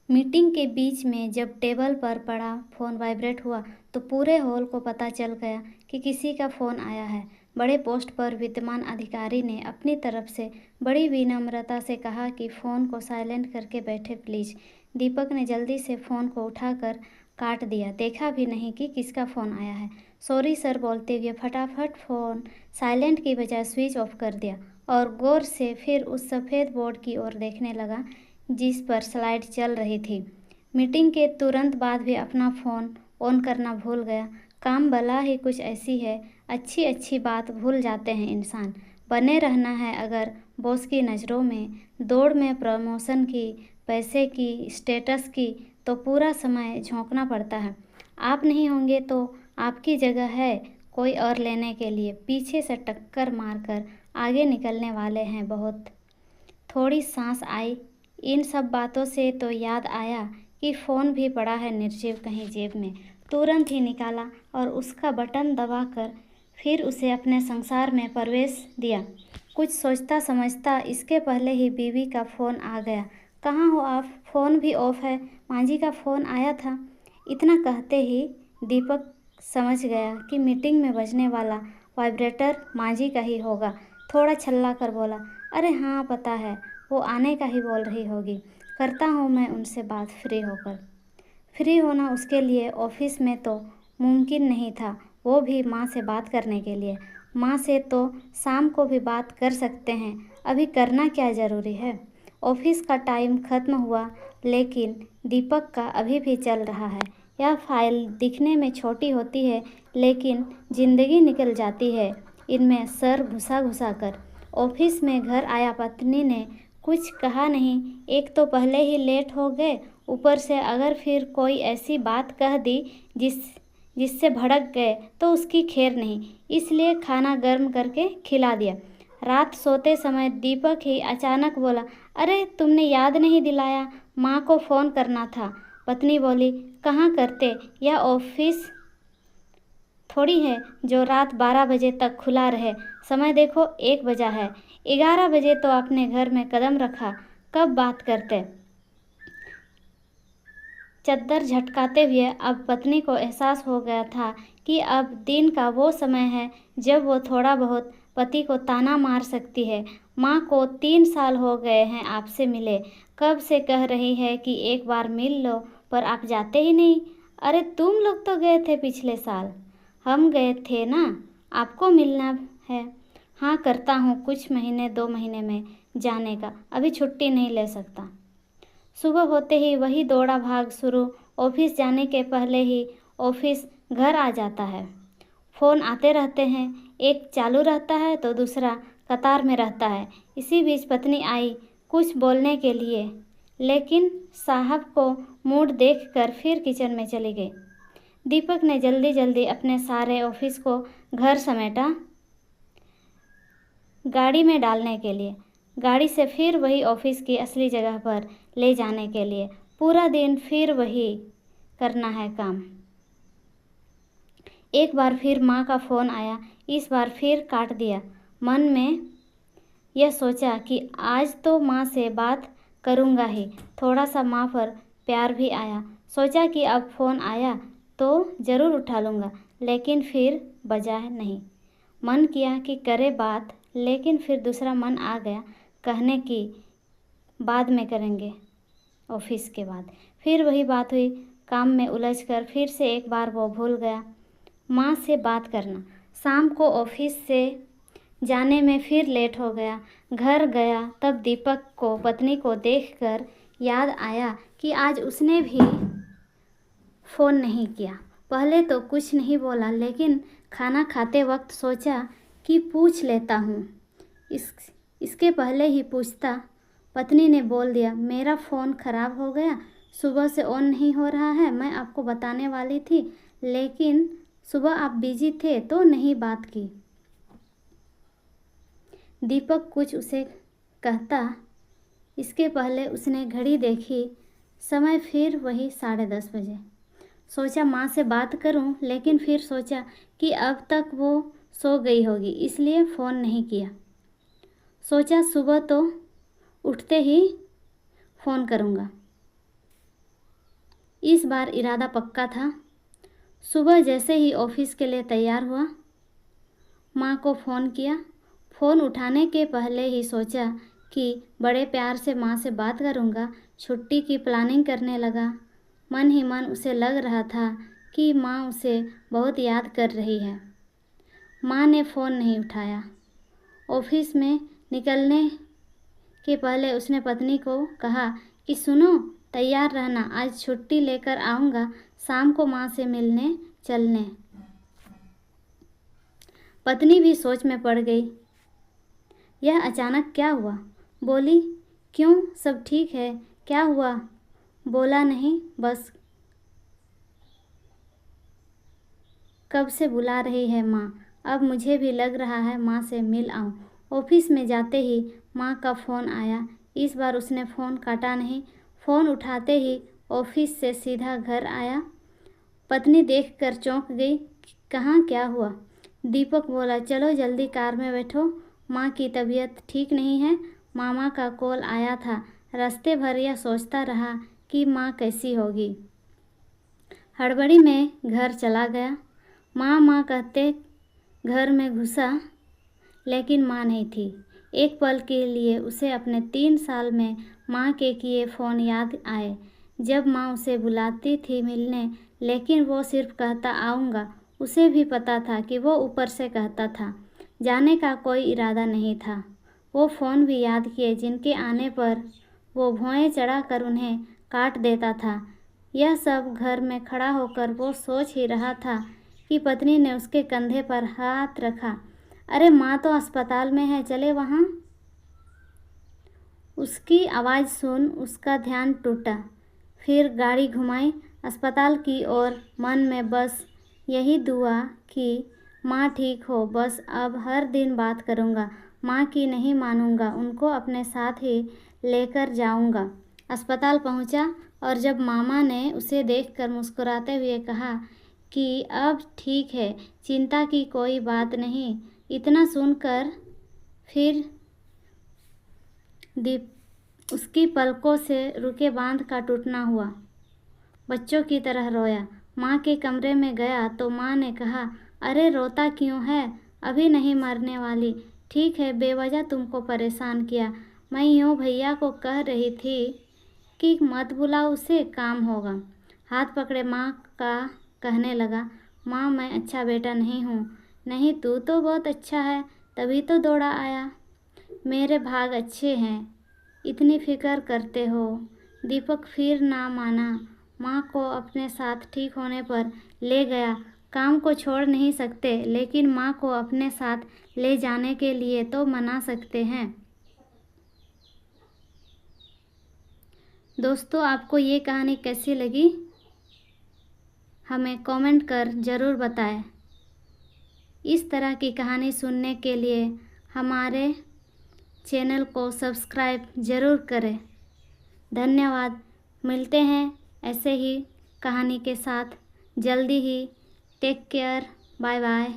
Meeting के बीच में जब टेबल पर पड़ा फ़ोन वाइब्रेट हुआ तो पूरे हॉल को पता चल गया कि किसी का फ़ोन आया है। बड़े पोस्ट पर विद्यमान अधिकारी ने अपनी तरफ से बड़ी विनम्रता से कहा कि फ़ोन को साइलेंट करके बैठे प्लीज़। दीपक ने जल्दी से फ़ोन को उठाकर काट दिया, देखा भी नहीं कि किसका फ़ोन आया है। सॉरी सर बोलते हुए फटाफट फ़ोन साइलेंट की बजाय स्विच ऑफ कर दिया और गौर से फिर उस सफ़ेद बोर्ड की ओर देखने लगा जिस पर स्लाइड चल रही थी। मीटिंग के तुरंत बाद भी अपना फ़ोन ऑन करना भूल गया। काम भला ही कुछ ऐसी है, अच्छी अच्छी बात भूल जाते हैं इंसान। बने रहना है अगर बॉस की नज़रों में, दौड़ में प्रमोशन की, पैसे की, स्टेटस की, तो पूरा समय झोंकना पड़ता है। आप नहीं होंगे तो आपकी जगह है कोई और लेने के लिए पीछे से टक्कर मारकर आगे निकलने वाले हैं बहुत। थोड़ी सांस आई। इन सब बातों से तो याद आया कि फ़ोन भी पड़ा है निर्जीव कहीं जेब में। तुरंत ही निकाला और उसका बटन दबाकर फिर उसे अपने संसार में प्रवेश दिया। कुछ सोचता समझता इसके पहले ही बीवी का फ़ोन आ गया। कहाँ हो आप? फ़ोन भी ऑफ है, माँ जी का फ़ोन आया था। इतना कहते ही दीपक समझ गया कि मीटिंग में बजने वाला वाइब्रेटर माँ जी का ही होगा। थोड़ा छल्ला कर बोला, अरे हाँ पता है, वो आने का ही बोल रही होगी। करता हूँ मैं उनसे बात फ्री होकर। फ्री होना उसके लिए ऑफिस में तो मुमकिन नहीं था, वो भी माँ से बात करने के लिए। माँ से तो शाम को भी बात कर सकते हैं, अभी करना क्या ज़रूरी है। ऑफिस का टाइम ख़त्म हुआ लेकिन दीपक का अभी भी चल रहा है। यह फाइल दिखने में छोटी होती है लेकिन ज़िंदगी निकल जाती है इनमें सर घुसा घुसा कर। ऑफिस में घर आया पत्नी ने कुछ कहा नहीं, एक तो पहले ही लेट हो गए, ऊपर से अगर फिर कोई ऐसी बात कह दी जिससे भड़क गए तो उसकी खैर नहीं, इसलिए खाना गर्म करके खिला दिया। रात सोते समय दीपक ही अचानक बोला, अरे तुमने याद नहीं दिलाया, माँ को फ़ोन करना था। पत्नी बोली, कहाँ करते, यह ऑफिस थोड़ी है जो रात 12 बजे तक खुला रहे। समय देखो 1 बजा है, 11 बजे तो अपने घर में कदम रखा, कब बात करते। चद्दर झटकाते हुए अब पत्नी को एहसास हो गया था कि अब दिन का वो समय है जब वो थोड़ा बहुत पति को ताना मार सकती है। माँ को 3 साल हो गए हैं आपसे मिले, कब से कह रही है कि एक बार मिल लो, पर आप जाते ही नहीं। अरे तुम लोग तो गए थे पिछले साल। हम गए थे ना, आपको मिलना है। हाँ करता हूँ, कुछ महीने 2 महीने में जाने का, अभी छुट्टी नहीं ले सकता। सुबह होते ही वही दौड़ा भाग शुरू। ऑफिस जाने के पहले ही ऑफिस घर आ जाता है। फ़ोन आते रहते हैं, एक चालू रहता है तो दूसरा कतार में रहता है। इसी बीच पत्नी आई कुछ बोलने के लिए, लेकिन साहब को मूड देखकर फिर किचन में चली गई। दीपक ने जल्दी जल्दी अपने सारे ऑफिस को घर समेटा गाड़ी में डालने के लिए, गाड़ी से फिर वही ऑफिस की असली जगह पर ले जाने के लिए। पूरा दिन फिर वही करना है काम। एक बार फिर माँ का फ़ोन आया, इस बार फिर काट दिया। मन में यह सोचा कि आज तो माँ से बात करूँगा ही। थोड़ा सा माँ पर प्यार भी आया। सोचा कि अब फ़ोन आया तो ज़रूर उठा लूँगा, लेकिन फिर बजा नहीं। मन किया कि करे बात, लेकिन फिर दूसरा मन आ गया कहने की बाद में करेंगे, ऑफिस के बाद। फिर वही बात हुई, काम में उलझकर फिर से एक बार वो भूल गया माँ से बात करना। शाम को ऑफिस से जाने में फिर लेट हो गया। घर गया तब दीपक को पत्नी को देखकर याद आया कि आज उसने भी फ़ोन नहीं किया। पहले तो कुछ नहीं बोला, लेकिन खाना खाते वक्त सोचा कि पूछ लेता हूँ। इसके पहले ही पूछता पत्नी ने बोल दिया, मेरा फ़ोन ख़राब हो गया, सुबह से ऑन नहीं हो रहा है। मैं आपको बताने वाली थी, लेकिन सुबह आप बिजी थे तो नहीं बात की। दीपक कुछ उसे कहता, इसके पहले उसने घड़ी देखी, समय फिर वही 10:30 बजे। सोचा माँ से बात करूं, लेकिन फिर सोचा कि अब तक वो सो गई होगी, इसलिए फ़ोन नहीं किया। सोचा सुबह तो उठते ही फ़ोन करूँगा। इस बार इरादा पक्का था। सुबह जैसे ही ऑफिस के लिए तैयार हुआ, माँ को फ़ोन किया। फ़ोन उठाने के पहले ही सोचा कि बड़े प्यार से माँ से बात करूँगा। छुट्टी की प्लानिंग करने लगा। मन ही मन उसे लग रहा था कि माँ उसे बहुत याद कर रही है। माँ ने फ़ोन नहीं उठाया। ऑफिस में निकलने के पहले उसने पत्नी को कहा कि सुनो, तैयार रहना, आज छुट्टी लेकर आऊँगा, शाम को माँ से मिलने चलने। पत्नी भी सोच में पड़ गई। यह अचानक क्या हुआ? बोली, क्यों, सब ठीक है, क्या हुआ? बोला, नहीं, बस कब से बुला रही है माँ, अब मुझे भी लग रहा है माँ से मिल आऊँ। ऑफिस में जाते ही माँ का फ़ोन आया। इस बार उसने फ़ोन काटा नहीं। फ़ोन उठाते ही ऑफिस से सीधा घर आया। पत्नी देखकर चौंक गई। कहाँ, क्या हुआ? दीपक बोला, चलो जल्दी कार में बैठो, माँ की तबीयत ठीक नहीं है, मामा का कॉल आया था। रास्ते भर यह सोचता रहा कि माँ कैसी होगी। हड़बड़ी में घर चला गया। माँ माँ कहते घर में घुसा, लेकिन माँ नहीं थी। एक पल के लिए उसे अपने 3 साल में माँ के किए फ़ोन याद आए, जब माँ उसे बुलाती थी मिलने, लेकिन वो सिर्फ कहता आऊँगा। उसे भी पता था कि वो ऊपर से कहता था, जाने का कोई इरादा नहीं था। वो फ़ोन भी याद किए जिनके आने पर वो भौएं चढ़ा कर उन्हें काट देता था। यह सब घर में खड़ा होकर वो सोच ही रहा था कि पत्नी ने उसके कंधे पर हाथ रखा। अरे माँ तो अस्पताल में है, चले वहाँ। उसकी आवाज़ सुन उसका ध्यान टूटा। फिर गाड़ी घुमाई अस्पताल की ओर। मन में बस यही दुआ कि माँ ठीक हो, बस अब हर दिन बात करूँगा, माँ की नहीं मानूँगा, उनको अपने साथ ही लेकर जाऊँगा। अस्पताल पहुँचा और जब मामा ने उसे देखकर मुस्कुराते हुए कहा कि अब ठीक है, चिंता की कोई बात नहीं, इतना सुनकर फिर दीप उसकी पलकों से रुके बांध का टूटना हुआ। बच्चों की तरह रोया। माँ के कमरे में गया तो माँ ने कहा, अरे रोता क्यों है, अभी नहीं मरने वाली। ठीक है, बेवजह तुमको परेशान किया। मैं यूँ भैया को कह रही थी कि मत बुलाओ उसे, काम होगा। हाथ पकड़े माँ का कहने लगा, माँ मैं अच्छा बेटा नहीं हूँ। नहीं, तू तो बहुत अच्छा है, तभी तो दौड़ा आया। मेरे भाग अच्छे हैं, इतनी फिक्र करते हो। दीपक फिर ना माना। माँ को अपने साथ ठीक होने पर ले गया। काम को छोड़ नहीं सकते, लेकिन माँ को अपने साथ ले जाने के लिए तो मना सकते हैं। दोस्तों, आपको ये कहानी कैसी लगी, हमें कमेंट कर ज़रूर बताएं। इस तरह की कहानी सुनने के लिए हमारे चैनल को सब्सक्राइब ज़रूर करें। धन्यवाद। मिलते हैं ऐसे ही कहानी के साथ जल्दी ही। Take care, bye bye.